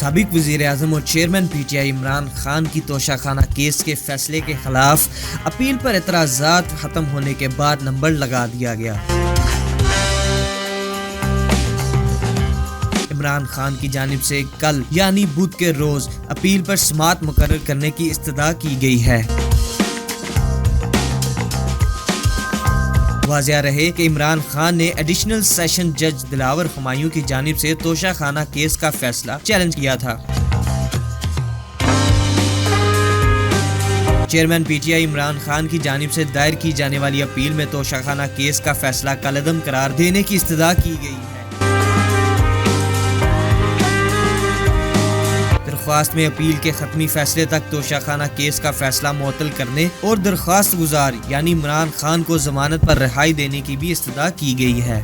سابق وزیر اعظم اور chairman P T I Imran Khan کی توشہ خانہ کیس کے فیصلے کے خلاف اپیل پر اعتراضات ختم ہونے کے بعد نمبر لگا دیا گیا۔ عمران خان کی جانب سے کل یعنی بدھ کے روز اپیل پر سماعت مقرر کرنے کی استدعا کی گئی ہے۔ واضح رہے کہ عمران خان نے ایڈیشنل سیشن جج دلاور ہمایوں کی جانب سے توشہ خانہ کیس کا فیصلہ چیلنج کیا تھا۔ Chairman P T I Imran Khan کی جانب سے دائر کی جانے والی اپیل میں توشہ خانہ کیس کا فیصلہ کالعدم قرار دینے کی استدعا کی گئی ہے۔ درخواست میں اپیل کے حتمی فیصلے تک توشہ خانہ کیس کا فیصلہ معطل کرنے اور درخواست گزار یعنی عمران خان کو ضمانت پر رہائی دینے کی بھی استدعا کی گئی ہے۔